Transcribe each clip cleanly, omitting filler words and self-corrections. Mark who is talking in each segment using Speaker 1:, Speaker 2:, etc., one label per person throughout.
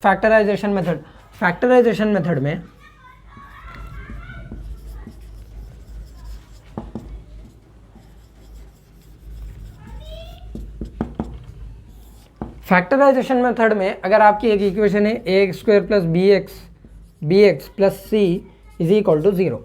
Speaker 1: Factorisation method. Factorisation method में अगर आपकी एक इक्वेशन है ax square plus B X plus C is equal to 0,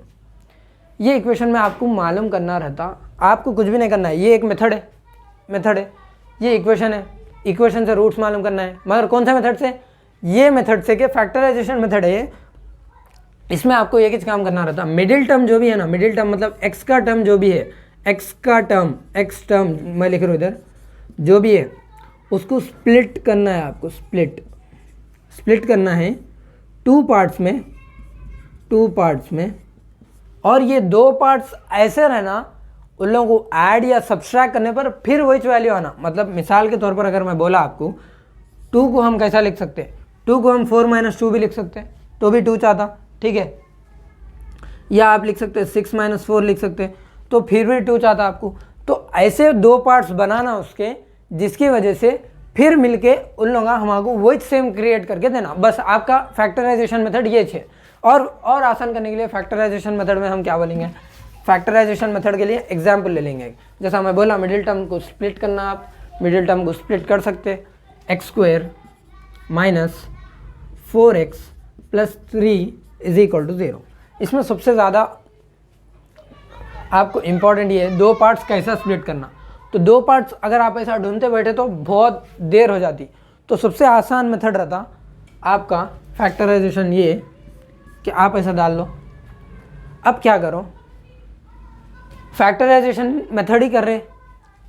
Speaker 1: ये इक्वेशन में आपको मालूम करना रहता, आपको कुछ भी नहीं करना है। ये एक मेथड है, ये इक्वेशन है, इक्वेशन से रूट्स मालूम करना है, मगर कौन सा मेथड से? ये मेथड से कि फैक्टराइजेशन मेथड है, इसमें आपको एक ही काम करना रहता। मिडिल टर्म जो भी है ना, मिडिल टर्म मतलब एक्स का टर्म जो भी है, एक्स टर्म मैं लिख रहा हूँ इधर, जो भी है उसको स्प्लिट करना है आपको। स्प्लिट करना है टू पार्ट्स में, और ये दो पार्ट्स ऐसे रहना, उन लोगों को ऐड या सब्सट्रैक्ट करने पर फिर वही वैल्यू आना। मतलब मिसाल के तौर पर अगर मैं बोला आपको, 2 को हम कैसा लिख सकते हैं? 2 को हम 4 - 2 भी लिख सकते हैं, तो भी 2 चाहता, ठीक है। या आप लिख सकते हैं 6 - 4 लिख सकते हैं, तो फिर भी 2 चाहता आपको। तो ऐसे दो पार्ट्स बनाना उसके, जिसकी वजह से फिर मिलके उन लोगों का हमको वही सेम क्रिएट करके देना। बस आपका फैक्टराइजेशन मेथड ये है। और आसान करने के लिए फैक्टराइजेशन मेथड में हम क्या बोलेंगे? फैक्टराइजेशन मेथड के लिए एग्जाम्पल ले लेंगे। जैसा मैं बोला, मिडिल टर्म को स्प्लिट करना, आप मिडिल टर्म को स्प्लिट कर सकते। X square minus 4x plus 3 is equal to 0। इसमें सबसे ज़्यादा आपको इम्पॉर्टेंट ये है, दो पार्ट्स कैसा स्प्लिट करना। तो दो पार्ट्स अगर आप ऐसा ढूंढते बैठे तो बहुत देर हो जाती। तो सबसे आसान मेथड रहता आपका फैक्टराइजेशन ये कि आप ऐसा डाल लो। अब क्या करो, फैक्टराइजेशन मेथड ही कर रहे,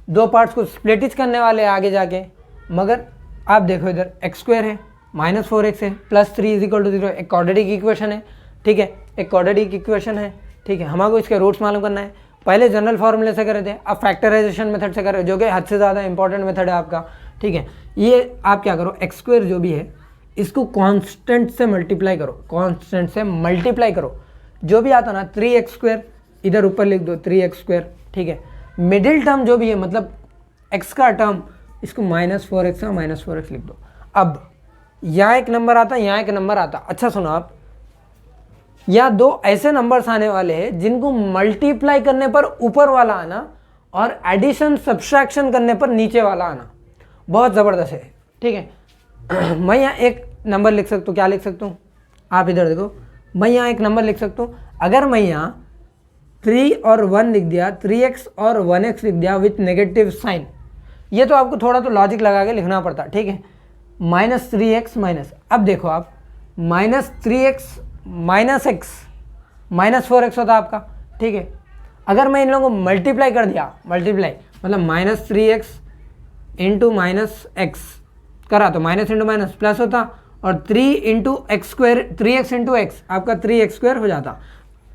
Speaker 1: दो पार्ट्स को स्प्लिट करने वाले आगे जाके, मगर आप देखो इधर एक्स स्क्वायर है, माइनस 4x है, प्लस 3 इज इक्वल टू 0। एक क्वाड्रेटिक इक्वेशन है, ठीक है, एक क्वाड्रेटिक इक्वेशन है, ठीक है। हमको इसके रूट्स मालूम करना है। पहले जनरल फॉर्मूले से कर रहे थे, अब फैक्टराइजेशन मेथड से कर रहे हो, जो कि हद से ज़्यादा इंपॉर्टेंट मेथड है आपका, ठीक है। ये आप क्या करो, एक्स स्क्वायर जो भी है इसको कांस्टेंट से मल्टीप्लाई करो, जो भी आता ना 3x स्क्वायर इधर ऊपर लिख दो, 3x स्क्वायर, ठीक है। मिडिल टर्म जो भी है मतलब x का टर्म, इसको -4x का -4x लिख दो। अब यहाँ एक नंबर आता, यहाँ एक नंबर आता। अच्छा सुनो आप, या दो ऐसे नंबर्स आने वाले हैं जिनको मल्टीप्लाई करने पर ऊपर वाला आना और एडिशन सब्सट्रैक्शन करने पर नीचे वाला आना, बहुत ज़बरदस्त है, ठीक है। मैं यहाँ एक नंबर लिख सकता हूँ, क्या लिख सकता हूँ आप इधर देखो, मैं यहाँ एक नंबर लिख सकता हूँ। अगर मैं यहाँ 3 और 1 लिख दिया, 3x और 1x लिख दिया विथ नेगेटिव साइन, ये तो आपको थोड़ा तो लॉजिक लगा के लिखना पड़ता, ठीक है। -3x माइनस, अब देखो आप -3x माइनस x -4x होता आपका, ठीक है। अगर मैं इन लोगों को मल्टीप्लाई कर दिया, मल्टीप्लाई मतलब -3x इंटू -x करा तो माइनस इंटू माइनस प्लस होता, और 3 into x square, 3x into x आपका 3x स्क्वायर हो जाता।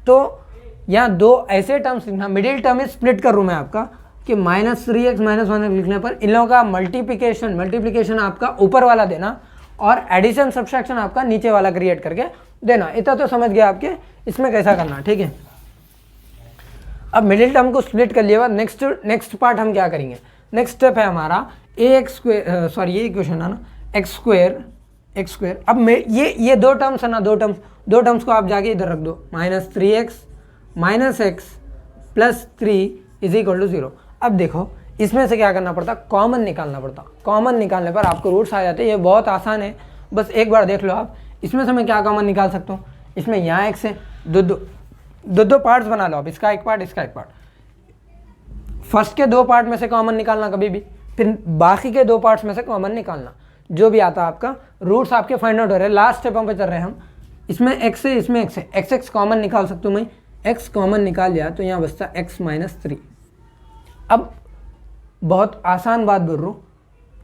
Speaker 1: तो यहाँ दो ऐसे टर्म्स लिखना, मिडिल टर्म स्प्लिट कर रूँ मैं आपका कि -3x -1x लिखने पर इन लोगों का मल्टीप्लिकेशन आपका ऊपर वाला देना और एडिशन सब्सट्रैक्शन आपका नीचे वाला क्रिएट करके देना। इतना तो समझ गया आपके इसमें कैसा करना, ठीक है। अब मिडिल टर्म को स्प्लिट कर लिया बाद नेक्स्ट पार्ट हम क्या करेंगे, नेक्स्ट स्टेप है हमारा ax स्क्वायर, सॉरी ये इक्वेशन है ना, एक्स स्क्वायर। अब ये दो टर्म्स है ना, दो टर्म्स को आप जाके इधर रख दो, -3x -x plus 3 is equal to 0। अब देखो इसमें से क्या करना पड़ता, कॉमन निकालना पड़ता। कॉमन निकालने पर आपको रूट्स आ जाते हैं। ये बहुत आसान है, बस एक बार देख लो आप। इसमें से मैं क्या कॉमन निकाल सकता हूँ, इसमें यहाँ एक से दो पार्ट्स बना लो आप, इसका एक पार्ट, इसका एक पार्ट। फर्स्ट के दो पार्ट में से कॉमन निकालना कभी भी, फिर बाकी के दो पार्ट्स में से कॉमन निकालना, जो भी आता आपका। रूट्स आपके फाइंड आउट हो रहे हैं, लास्ट स्टेप पे चल रहे हैं हम। इसमें x है, इसमें x है, x कॉमन निकाल सकता हूँ मैं, x कॉमन निकाल लिया तो यहाँ बचता x -3। अब बहुत आसान बात बोल रहा हूँ,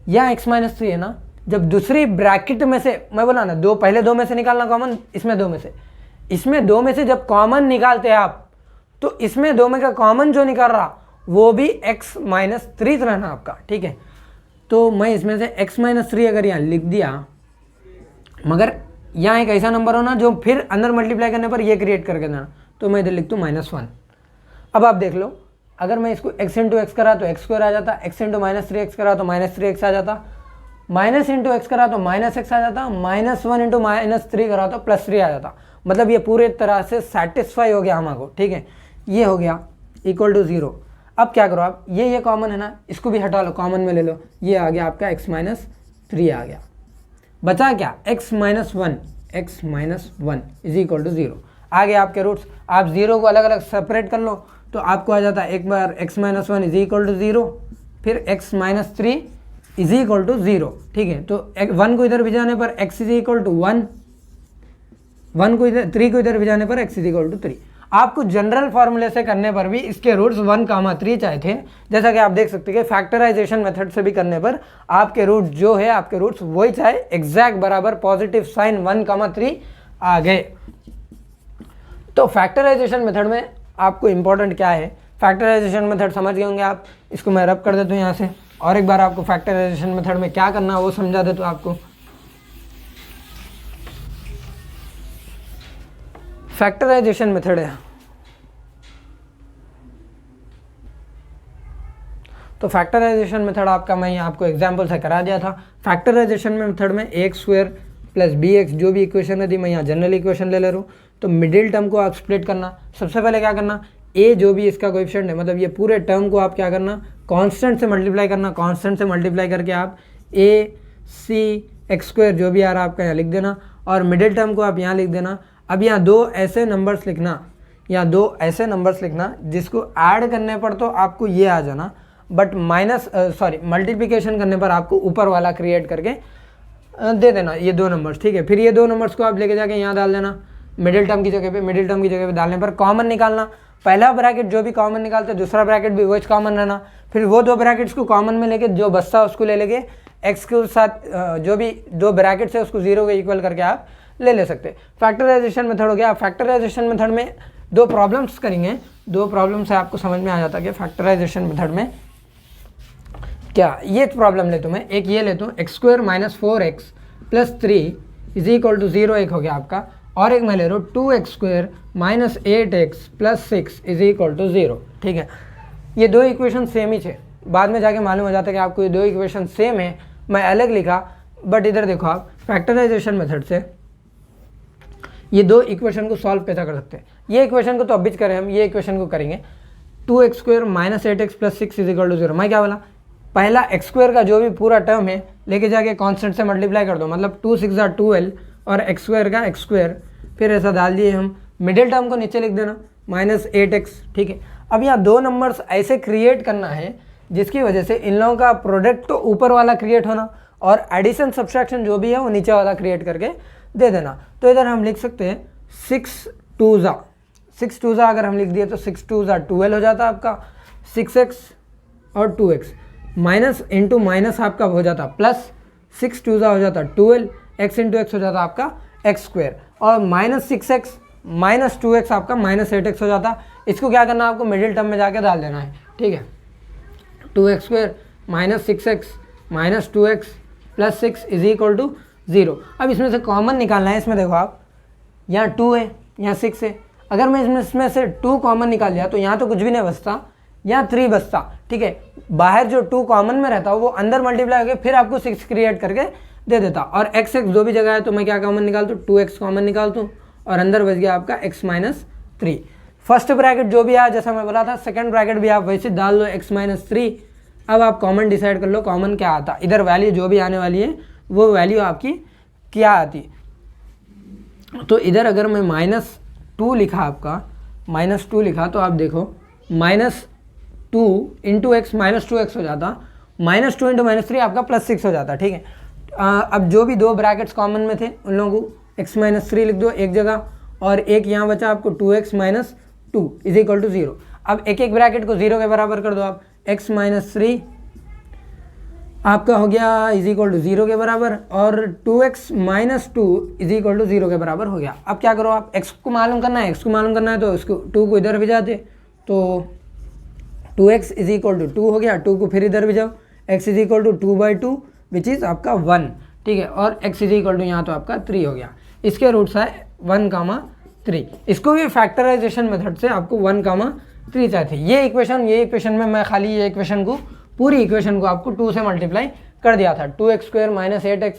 Speaker 1: यहाँ x -3 है ना, जब दूसरी ब्रैकेट में से मैं बोला ना, पहले दो में से निकालना कॉमन, इसमें दो में से जब कॉमन निकालते हैं आप, तो इसमें दो में का कॉमन जो निकाल रहा वो भी x -3 रहना आपका, ठीक है। तो मैं इसमें से x -3 अगर यहाँ लिख दिया, मगर यहाँ एक ऐसा नंबर हो ना जो फिर अंदर मल्टीप्लाई करने पर ये क्रिएट करके देना, तो मैं इधर लिख दूँ -1। अब आप देख लो, अगर मैं इसको x इंटू एक्स करा तो x स्क्वायर आ जाता, x इंटू -3x करा तो -3x आ जाता। माइनस इंटू एक्स करा तो माइनस एक्स आ जाता, -1 इंटू -3 करा तो +3 आ जाता। मतलब ये पूरे तरह से सेटिस्फाई हो गया हमारे को, ठीक है। ये हो गया इक्वल टू 0। अब क्या करो आप, ये कॉमन है ना, इसको भी हटा लो, कॉमन में ले लो, ये आ गया आपका x-3 आ गया। बचा क्या, x-1 इज इक्वल टू 0। आ गए आपके रूट्स। आप 0 को अलग अलग सेपरेट कर लो तो आपको आ जाता है एक बार x-1 इज इक्वल टू 0, फिर x-3 इज इक्वल टू 0, ठीक है। तो 1 को इधर भिजाने पर x इज इक्वल टू 1, 1 को इधर 3 को इधर भिजाने पर x इज इक्वल टू 3। आपको जनरल फॉर्मूले से करने पर भी इसके रूट्स 1, 3 चाहिए थे। जैसा कि आप देख सकते हैं कि फैक्टराइजेशन मेथड से भी करने पर आपके रूट जो है, आपके रूट्स वही चाहे एग्जैक्ट बराबर पॉजिटिव साइन 1, 3 आ गए। तो फैक्टराइजेशन मेथड में आपको इंपॉर्टेंट क्या है, फैक्टराइजेशन मेथड समझ गए होंगे आप। इसको मैं रब कर देता हूँ यहाँ से, और एक बार आपको फैक्टराइजेशन मेथड में क्या करना है वो समझा देता हूँ आपको। फैक्टराइजेशन मेथड है, तो फैक्टराइजेशन मेथड आपका मैं आपको एग्जांपल से करा दिया था। फैक्टराइजेशन मेथड में a² प्लस bx जो भी इक्वेशन है थी, मैं यहाँ जनरल इक्वेशन ले रहा हूँ। तो मिडिल टर्म को आप स्प्लिट करना, सबसे पहले क्या करना, a जो भी इसका कोएफिशिएंट है, मतलब ये पूरे टर्म को आप क्या करना, कांस्टेंट से मल्टीप्लाई करना। कांस्टेंट से मल्टीप्लाई करके आप ac² जो भी आ रहा है आपका यहाँ लिख देना, और मिडिल टर्म को आप यहाँ लिख देना। अब यहाँ दो ऐसे नंबर्स लिखना, जिसको ऐड करने पर तो आपको ये आ जाना, बट मल्टीप्लिकेशन करने पर आपको ऊपर वाला क्रिएट करके दे देना ये दो नंबर्स, ठीक है। फिर ये दो नंबर्स को आप लेके जाके यहाँ डाल देना मिडिल टर्म की जगह पे डालने पर कॉमन निकालना। पहला ब्रैकेट जो भी कॉमन निकालते हैं, दूसरा ब्रैकेट भी वही कॉमन रहना। फिर वो दो ब्रैकेट्स को कॉमन में लेके जो बचता है उसको ले लेके एक्स के साथ जो भी दो ब्रैकेट्स है उसको 0 के इक्वल करके आप ले सकते हैं। फैक्टराइजेशन मेथड हो गया। फैक्टराइजेशन मेथड में दो प्रॉब्लम्स करेंगे, दो प्रॉब्लम से आपको समझ में आ जाता है कि फैक्टराइजेशन मेथड में क्या। ये प्रॉब्लम ले तुम्हें, एक ये लेता हूँ x² - 4x + 3 is equal to 0 एक हो गया आपका, और एक मैं ले रहा हूँ 2x² - 8x + 6 is equal to 0, ठीक है। ये दो इक्वेशन सेम ही थे, बाद में जाके मालूम हो जाता है कि आपको ये दो इक्वेशन सेम है, मैं अलग लिखा। बट इधर देखो आप, फैक्टराइजेशन मेथड से ये दो इक्वेशन को सॉल्व कैसा कर सकते हैं। ये इक्वेशन को तो अभी करें हम, ये इक्वेशन को करेंगे 2x² - 8x + 6 is equal to 0। मैं क्या बोला, पहला x² का जो भी पूरा टर्म है लेके जाके कांस्टेंट से मल्टीप्लाई कर दो, मतलब 2 6 12 और x² का x², फिर ऐसा डाल दिए हम। मिडिल टर्म को नीचे लिख देना -8x, ठीक है। अब यहाँ दो नंबर्स ऐसे क्रिएट करना है जिसकी वजह से इन लोगों का प्रोडक्ट तो ऊपर वाला क्रिएट होना, और एडिशन सब्सट्रैक्शन जो भी है वो नीचे वाला क्रिएट करके दे देना। तो इधर हम लिख सकते हैं 6 2 अगर हम लिख दिए तो 6 2 12 हो जाता आपका 6x और 2x, माइनस इंटू माइनस आपका हो जाता प्लस, 6 2 हो जाता 12, x इंटू एक्स हो जाता आपका x², और -6x - 2x आपका -8x हो जाता। इसको क्या करना, आपको मिडिल टर्म में जाके डाल देना है, ठीक है। 2x² - 6x - 2x + 6 is equal to 0। अब इसमें से कॉमन निकालना है। इसमें देखो आप, यहाँ 2 है, यहाँ 6 है। अगर मैं इसमें से 2 कॉमन निकाल लिया तो यहाँ तो कुछ भी नहीं बचता, यहाँ 3 बचता, ठीक है। बाहर जो 2 कॉमन में रहता वो अंदर मल्टीप्लाई होकर फिर आपको 6 क्रिएट करके दे देता। और x जो भी जगह है तो मैं क्या कॉमन निकालता हूँ, 2x कॉमन निकालता हूँ, और अंदर बच गया आपका x - 3। फर्स्ट ब्रैकेट जो भी आया जैसा मैं बोला था, सेकंड ब्रैकेट भी आप वैसे डाल लो x - 3। अब आप कॉमन डिसाइड कर लो कॉमन क्या आता। इधर वैल्यू जो भी आने वाली है वो वैल्यू आपकी क्या आती। तो इधर अगर मैं -2 लिखा, आपका -2 लिखा, तो आप देखो -2 इंटू एक्स -2x हो जाता, -2 इंटू -3 आपका +6 हो जाता, ठीक है। अब जो भी दो ब्रैकेट्स कॉमन में थे उन लोगों को x - 3 लिख दो एक जगह, और एक यहाँ बचा आपको 2x - 2 इज इक्वल टू 0। अब एक एक ब्रैकेट को 0 के बराबर कर दो आप, x - 3 आपका हो गया इज इक्वल टू 0 के बराबर, और 2x - 2 इज इक्वल टू 0 के बराबर हो गया। अब क्या करो आप, x को मालूम करना है, तो इसको 2 को इधर भिजाते, तो 2x इज इक्वल टू 2 हो गया, 2 को फिर इधर भिजाओ, x is equal to 2/2 which is आपका 1, ठीक है। और x इज इक्वल टू यहाँ तो आपका 3 हो गया। इसके रूट्स है 1, 3। इसको भी फैक्टराइजेशन मेथड से आपको 1, 3 चाहिए थे। ये इक्वेशन में मैं खाली ये इक्वेशन को, पूरी इक्वेशन को आपको 2 से मल्टीप्लाई कर दिया था, 2x² माइनस 8x,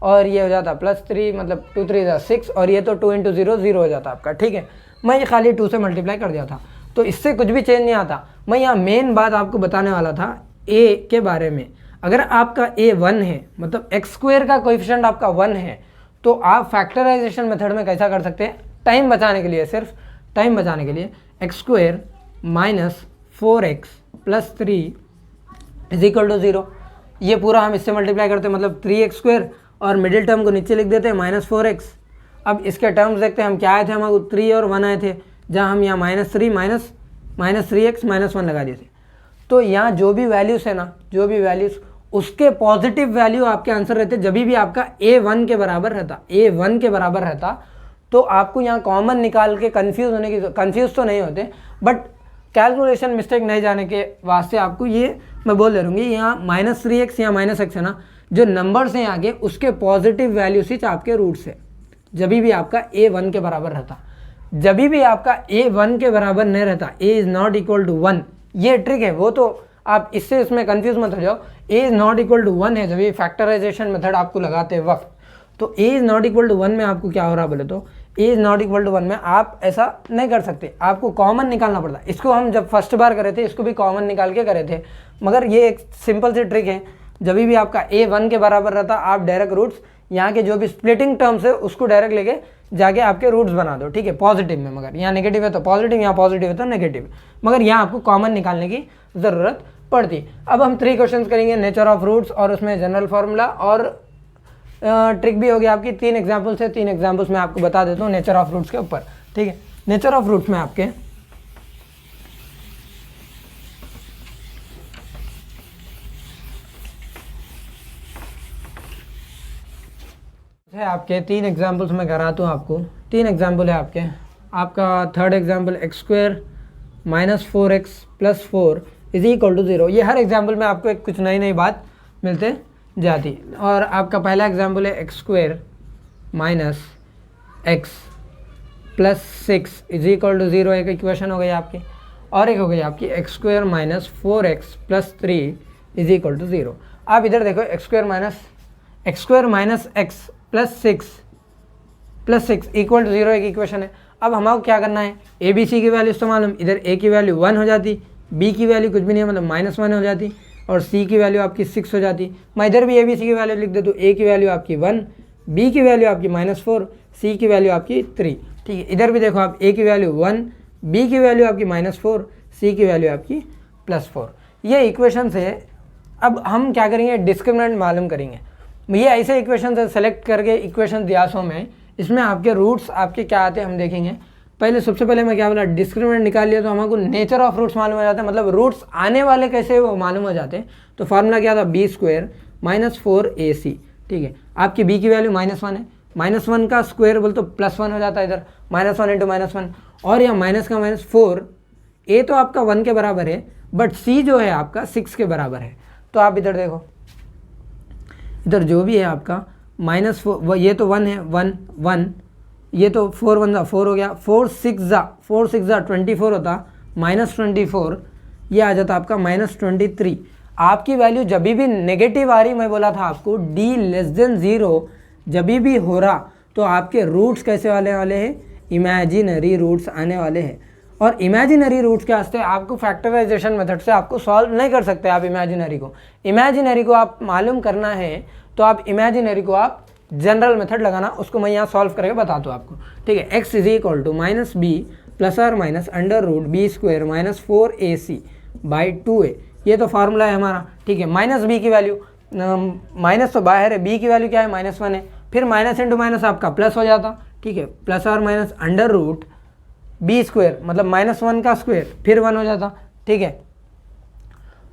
Speaker 1: और ये हो जाता +3, मतलब 2 3 6, और ये तो 2 × 0 0 हो जाता आपका, ठीक है। मैं ये खाली 2 से मल्टीप्लाई कर दिया था, तो इससे कुछ भी चेंज नहीं आता। मैं यहाँ मेन बात आपको बताने वाला था a के बारे में। अगर आपका a 1 है, मतलब x² का कोएफिशिएंट आपका 1 है, तो आप फैक्टराइजेशन मेथड में कैसा कर सकते हैं, टाइम बचाने के लिए, सिर्फ टाइम बचाने के लिए, x² माइनस 4x प्लस 3 = 0, ये पूरा हम इससे मल्टीप्लाई करते हैं, मतलब 3x², और मिडिल टर्म को नीचे लिख देते हैं -4x। अब इसके टर्म्स देखते हैं, हम क्या आए थे, हमारे 3 और 1 आए थे, जहाँ हम यहाँ -3 माइनस 3x -1 लगा दिए थे। तो यहाँ जो भी वैल्यूज़ है ना, जो भी वैल्यूज़, उसके पॉजिटिव वैल्यू आपके आंसर रहते, जब भी आपका a 1 के बराबर रहता, तो आपको यहाँ कॉमन निकाल के कंफ्यूज तो नहीं होते, बट कैलकुलेशन मिस्टेक नहीं जाने के वास्ते आपको ये मैं बोल दे रहूँगी, यहाँ -3x या -x है ना, जो नंबर्स हैं आगे उसके पॉजिटिव वैल्यू से आपके रूट्स है, जब भी आपका a 1 के बराबर रहता। जब भी आपका a 1 के बराबर नहीं रहता, a ≠ 1, ये ट्रिक है, वो तो आप इससे इसमें कंफ्यूज मत हो जाओ। a ≠ 1 है जब ये फैक्टराइजेशन मेथड आपको लगाते वक्त, तो a ≠ 1 में आपको क्या हो रहा बोले तो a ≠ 1 में आप ऐसा नहीं कर सकते, आपको कॉमन निकालना पड़ता। इसको हम जब फर्स्ट बार करे थे, इसको भी कॉमन निकाल के करे थे, मगर ये एक सिंपल सी ट्रिक है। जब भी आपका a 1 के बराबर रहता, आप डायरेक्ट रूट्स यहाँ के जो भी स्प्लिटिंग टर्म्स है उसको डायरेक्ट लेके जाके आपके रूट्स बना दो, ठीक है, पॉजिटिव में। मगर यहाँ नेगेटिव है तो पॉजिटिव, यहाँ पॉजिटिव है तो नेगेटिव, मगर यहाँ आपको कॉमन निकालने की ज़रूरत पड़ती। अब हम 3 क्वेश्चंस करेंगे, नेचर ऑफ रूट्स, और उसमें जनरल फार्मूला और ट्रिक भी होगी आपकी। 3 एग्जाम्पल्स है, 3 एग्जाम्पल्स मैं आपको बता देता हूँ नेचर ऑफ रूट्स के ऊपर, ठीक है। नेचर ऑफ रूट्स में आपके है, आपके 3 एग्जाम्पल्स मैं कराता हूँ आपको। 3 एग्जाम्पल है आपके। आपका third example x² minus 4x plus 4 = 0। ये हर एग्जाम्पल में आपको एक कुछ नई बात मिलते जाती। और आपका पहला एग्जाम्पल है x² माइनस x प्लस 6 = 0, एक इक्वेशन हो गई आपकी। और एक हो गई आपकी x² माइनस 4x प्लस 3 = 0। आप इधर देखो, x² माइनस x प्लस 6 = 0 एक इक्वेशन है। अब हमारे क्या करना है, ए बी सी की वैल्यू तो मालूम, इधर a की वैल्यू 1 हो जाती, b की वैल्यू कुछ भी नहीं है, मतलब -1 हो जाती, और c की वैल्यू आपकी 6 हो जाती। मैं इधर भी ए बी सी की वैल्यू लिख देता हूँ, a की वैल्यू आपकी 1, b की वैल्यू आपकी -4, c की वैल्यू आपकी 3, ठीक है। इधर भी देखो आप, a की वैल्यू 1, b की वैल्यू आपकी -4, c की वैल्यू आपकी +4। ये इक्वेशन है। अब हम क्या करेंगे, डिस्क्रिमिनेंट मालूम करेंगे। ये ऐसे इक्वेशन से सेलेक्ट करके इक्वेशन दिया सो में, इसमें आपके रूट्स आपके क्या आते हैं हम देखेंगे। पहले सबसे पहले मैं क्या बोला, डिस्क्रिमिनेंट निकाल लिया तो हमको नेचर ऑफ रूट्स मालूम हो जाता है, मतलब रूट्स आने वाले कैसे वो मालूम हो जाते हैं। तो फार्मूला क्या था, b² माइनस 4ac, ठीक है। आपकी b की वैल्यू -1 है, -1 का स्क्वायर बोल तो +1 हो जाता है इधर, -1 × -1, और यहाँ माइनस का -4, a तो आपका 1 के बराबर है, बट c जो है आपका 6 के बराबर है। तो आप इधर देखो, इधर जो भी है आपका -4, ये तो 1 है, 1, ये तो 4 1 4 हो गया, 4 6 24 होता, -24, ये आ जाता आपका -23। आपकी वैल्यू जब भी नेगेटिव आ रही, मैं बोला था आपको d <0 जब भी हो रहा, तो आपके रूट्स कैसे वाले हैं, इमेजिनरी रूट्स आने वाले हैं। और इमेजिनरी रूट्स के वास्ते आपको फैक्टराइजेशन मेथड से आपको सॉल्व नहीं कर सकते। आप इमेजिनरी को आप मालूम करना है, तो आप इमेजिनरी को आप जनरल मेथड लगाना, उसको मैं यहाँ सॉल्व करके बताता हूँ आपको, ठीक है। x = -b ± √b² minus 4ac by 2a, ये तो फार्मूला है हमारा, ठीक है। -b की वैल्यू, माइनस तो बाहर है, b की वैल्यू क्या है, -1 है, फिर माइनस इंटू माइनस आपका प्लस हो जाता, ठीक है, ± √b², मतलब -1 का स्क्वायर, फिर 1 हो जाता, ठीक है।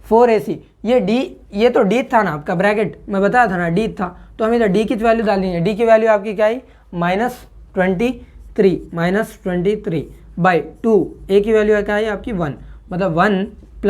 Speaker 1: 4ac, ये d, ये तो d था ना आपका, ब्रैकेट में बताया था ना d था, तो हम इधर d की वैल्यू डाल देंगे। d की वैल्यू आपकी क्या है, -23 बाई 2, a की वैल्यू क्या है आपकी 1, मतलब 1 ±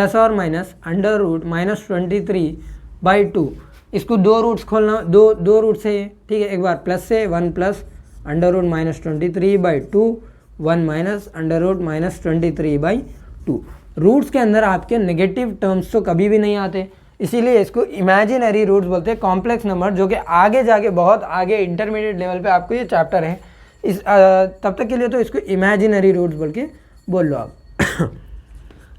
Speaker 1: √-23 बाई 2। इसको 2 रूट्स खोलना, दो रूट्स है, ठीक है। एक बार प्लस से 1 + √-23 बाई 2, 1 - √-23 बाई 2। रूट्स के अंदर आपके नेगेटिव टर्म्स तो कभी भी नहीं आते, इसीलिए इसको इमेजिनरी रूट्स बोलते हैं, कॉम्प्लेक्स नंबर जो कि आगे जाके बहुत आगे इंटरमीडिएट लेवल पे आपको ये चैप्टर है। इस तब तक के लिए तो इसको इमेजिनरी रूट्स बोल के बोल लो आप।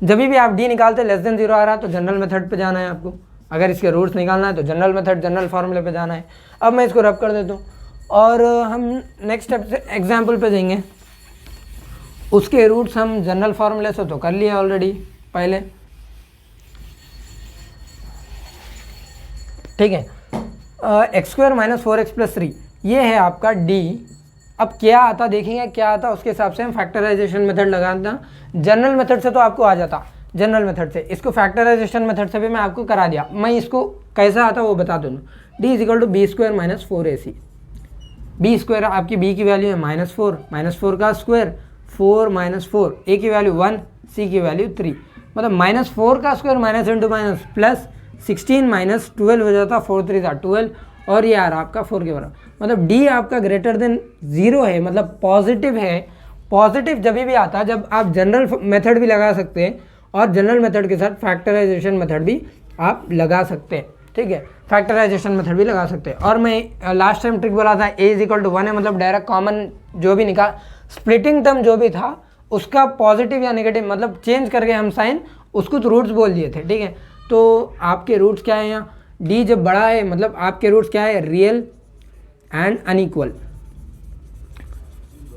Speaker 1: जब भी आप डी निकालते लेस देन 0 आ रहा तो जनरल मेथड पे जाना है आपको, अगर इसके रूट्स निकालना है तो जनरल मेथड जनरल फार्मूले पे जाना है। अब मैं इसको रब कर देता हूँ और हम नेक्स्ट एग्जाम्पल पे देंगे। उसके रूट्स हम जनरल फार्मूले से तो कर लिए ऑलरेडी पहले, ठीक है। x² - 4x + 3 ये है आपका d। अब क्या आता देखेंगे, क्या आता उसके हिसाब से हम फैक्टराइजेशन मेथड लगाता। जनरल मेथड से तो आपको आ जाता, जनरल मेथड से, इसको फैक्टराइजेशन मेथड से भी मैं आपको करा दिया। मैं इसको कैसा आता वो बता दूँ। d = b² - 4ac। b² आपकी b की वैल्यू है -4, -4 का स्क्वायर 4 - 4, a की वैल्यू 1, c की वैल्यू 3, मतलब -4 का square minus into minus plus 16 - 12 हो जाता, 4 3 12 और ये आ रहा आपका 4 के बराबर। मतलब d आपका ग्रेटर देन 0 है, मतलब पॉजिटिव है। पॉजिटिव जब भी आता है जब आप जनरल मेथड भी लगा सकते हैं और जनरल मेथड के साथ फैक्टराइजेशन मेथड भी आप लगा सकते हैं, ठीक है। फैक्टराइजेशन मेथड भी लगा सकते हैं। और मैं लास्ट टाइम ट्रिक बोला था a = 1 है, मतलब डायरेक्ट कॉमन जो भी निकाल, स्प्लिटिंग टर्म जो भी था उसका पॉजिटिव या नेगेटिव मतलब चेंज करके हम साइन उसको तो रूट्स बोल दिए थे, ठीक है। तो आपके रूट्स क्या है यहाँ, d जब बड़ा है मतलब आपके रूट्स क्या है, रियल एंड अनइक्वल।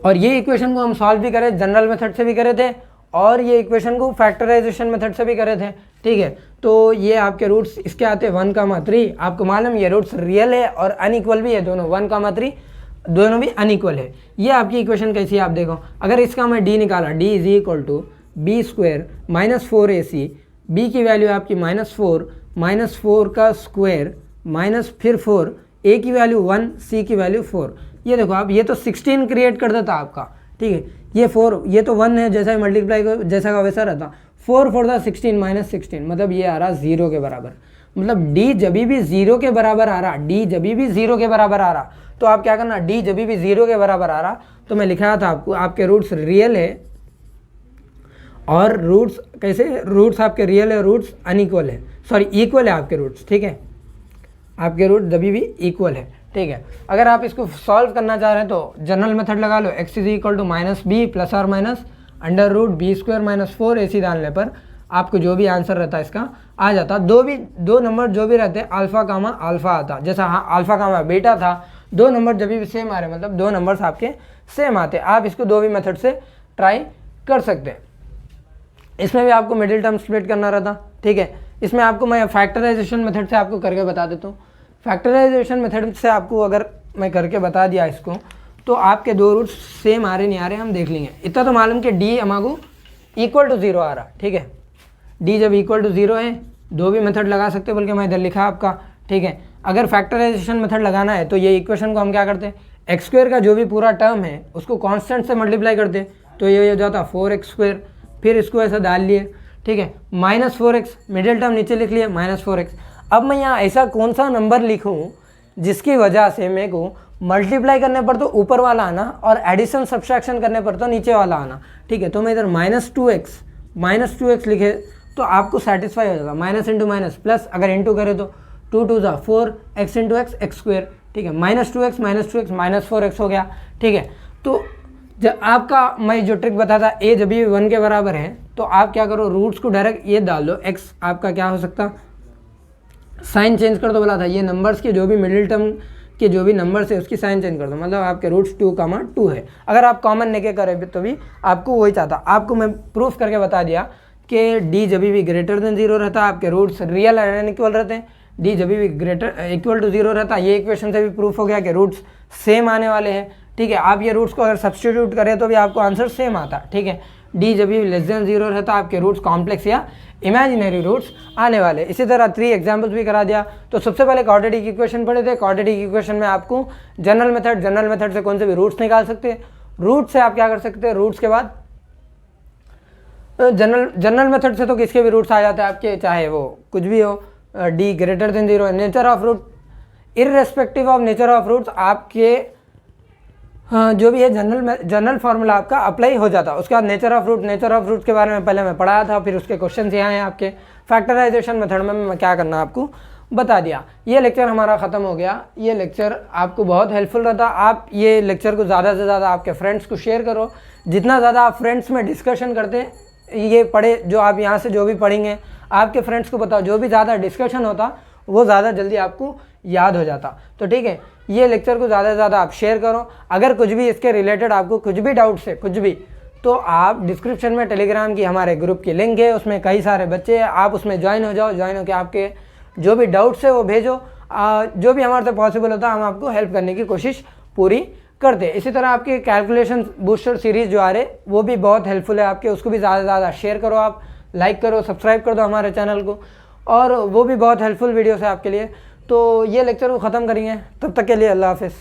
Speaker 1: और ये इक्वेशन को हम सॉल्व भी करे, जनरल मेथड से भी करे थे और ये इक्वेशन को फैक्टराइजेशन मेथड से भी करे थे, ठीक है। तो ये आपके रूट्स इसके आते 1, 3। आपको मालूम ये रूट्स रियल है और अनइक्वल भी है, दोनों 1, 3 दोनों भी अनइक्वल है। ये आपकी इक्वेशन कैसी है आप देखो। अगर इसका मैं d निकाला, d = b² - 4ac, b की वैल्यू आपकी -4, -4 का स्क्वायर माइनस फिर 4, a की वैल्यू 1, c की वैल्यू 4। ये देखो आप, ये तो 16 क्रिएट कर देता आपका, ठीक है। ये 4, ये तो 1 है, जैसा मल्टीप्लाई जैसा का वैसा रहता। 4 4 दा 16 - 16 मतलब ये आ रहा 0 के बराबर। मतलब d जब भी 0 के बराबर आ रहा, d जब भी 0 के बराबर आ रहा तो आप क्या करना, d जब भी 0 के बराबर आ रहा तो मैं लिखा था आपको, आपके रूट्स रियल है और रूट्स कैसे, रूट्स आपके रियल है, रूट्स अनइक्वल है, सॉरी इक्वल है आपके रूट्स, ठीक है। आपके रूट जब भी इक्वल है, ठीक है। अगर आप इसको सॉल्व करना चाह रहे हैं तो जनरल मेथड लगा लो, x = -b ± √b² - 4ac डालने पर आपको जो भी आंसर रहता है इसका आ जाता। दो नंबर जो भी रहते अल्फा कामा अल्फा आता, जैसा हाँ अल्फा कामा बीटा था, दो नंबर जब भी सेम आ रहे मतलब दो नंबर्स आपके सेम आते। आप इसको दो भी मेथड से ट्राई कर सकते हैं। इसमें भी आपको मिडिल टर्म स्प्लिट करना रहता, ठीक है। इसमें आपको मैं फैक्टराइजेशन मेथड से आपको करके बता देता हूँ। फैक्टराइजेशन मेथड से आपको अगर मैं करके बता दिया इसको तो आपके दो रूट्स सेम आ रहे नहीं आ रहे हम देख लेंगे। इतना तो मालूम कि d हमारे = 0 आ रहा, ठीक है। d जब = 0 है दो भी मेथड लगा सकते बल्कि मैं इधर लिखा आपका, ठीक है। अगर फैक्टराइजेशन मेथड लगाना है तो ये इक्वेशन को हम क्या करते हैं, x² का जो भी पूरा टर्म है उसको कांस्टेंट से मल्टीप्लाई करते तो ये हो जाता 4x², फिर इसको ऐसा डाल लिए, ठीक है। -4x मिडिल टर्म नीचे लिख लिया -4x। अब मैं यहाँ ऐसा कौन सा नंबर लिखूँ जिसकी वजह से मेरे को मल्टीप्लाई करने पर तो ऊपर वाला आना और एडिशन सब्सट्रैक्शन करने पर तो नीचे वाला आना, ठीक है। तो मैं इधर -2x लिखे तो आपको सेटिस्फाई हो जाएगा। माइनस इंटू माइनस प्लस, अगर इंटू करें तो 2 2 = 4, x इंटू एक्स x², ठीक है। -2x -4x हो गया, ठीक है। तो जब आपका मैं जो ट्रिक बताता a जब भी 1 के बराबर है तो आप क्या करो, रूट्स को डायरेक्ट ये डाल दो। x आपका क्या हो सकता, साइन चेंज कर दो बोला था, ये नंबर्स के जो भी मिडिल टर्म के जो भी नंबर्स है उसकी साइन चेंज कर दो, मतलब आपके रूट्स 2, है। अगर आप कॉमन लेके करें तो भी आपको वही चाहता। आपको मैं प्रूफ करके बता दिया कि d जब भी ग्रेटर देन 0 रहता आपके रूट्स रियल एंड अनइक्वल रहते हैं। d जब भी = 0 रहता, ये इक्वेशन से भी प्रूफ हो गया कि रूट्स सेम आने वाले हैं, ठीक है। आप ये रूट्स को अगर सब्स्टिट्यूट करें तो भी आपको आंसर सेम आता, ठीक है। d जब भी <0 रहता आपके रूट्स कॉम्प्लेक्स या इमेजिनरी रूट्स आने वाले। इसी तरह 3 एग्जाम्पल्स भी करा दिया। तो सबसे पहले क्वाड्रेटिक इक्वेशन पढ़े थे। क्वाड्रेटिक इक्वेशन में आपको जनरल मेथड से कौन से भी रूट्स निकाल सकते हैं। रूट से आप क्या कर सकते हैं, रूट्स के बाद जनरल मेथड से तो किसके भी रूट्स आ जाते हैं आपके, चाहे वो कुछ भी हो, d > 0। Nature of root, irrespective of nature of roots आपके जो भी है जनरल फार्मूला आपका अप्लाई हो जाता। उसके बाद नेचर ऑफ रूट के बारे में पहले मैं पढ़ाया था, फिर उसके क्वेश्चन यहाँ हैं आपके। फैक्टराइजेशन मेथड में मैं क्या करना आपको बता दिया। ये लेक्चर हमारा ख़त्म हो गया। ये लेक्चर आपको बहुत हेल्पफुल रहता। आप ये लेक्चर को ज़्यादा से ज़्यादा आपके फ्रेंड्स को शेयर करो। जितना ज़्यादा आप फ्रेंड्स में डिस्कशन करते हैं, ये पढ़े जो आप यहाँ से जो भी पढ़ेंगे आपके फ्रेंड्स को बताओ, जो भी ज़्यादा डिस्कशन होता वो ज़्यादा जल्दी आपको याद हो जाता। तो ठीक है, ये लेक्चर को ज़्यादा से ज़्यादा आप शेयर करो। अगर कुछ भी इसके रिलेटेड आपको कुछ भी डाउट्स है, कुछ भी, तो आप डिस्क्रिप्शन में टेलीग्राम की हमारे ग्रुप की लिंक है, उसमें कई सारे बच्चे हैं, आप उसमें ज्वाइन हो जाओ। ज्वाइन होकर आपके जो भी डाउट्स है वो भेजो। जो भी हमारे से पॉसिबल होता है हम आपको हेल्प करने की कोशिश पूरी करते हैं। इसी तरह आपके कैलकुलेशन बूस्टर सीरीज़ जो आ रहे वो भी बहुत हेल्पफुल है आपके, उसको भी ज़्यादा से ज़्यादा शेयर करो, आप लाइक करो, सब्सक्राइब कर दो हमारे चैनल को, और वो भी बहुत हेल्पफुल वीडियोस है आपके लिए। तो ये लेक्चर को ख़त्म करेंगे, तब तक के लिए अल्लाह हाफ़िज़।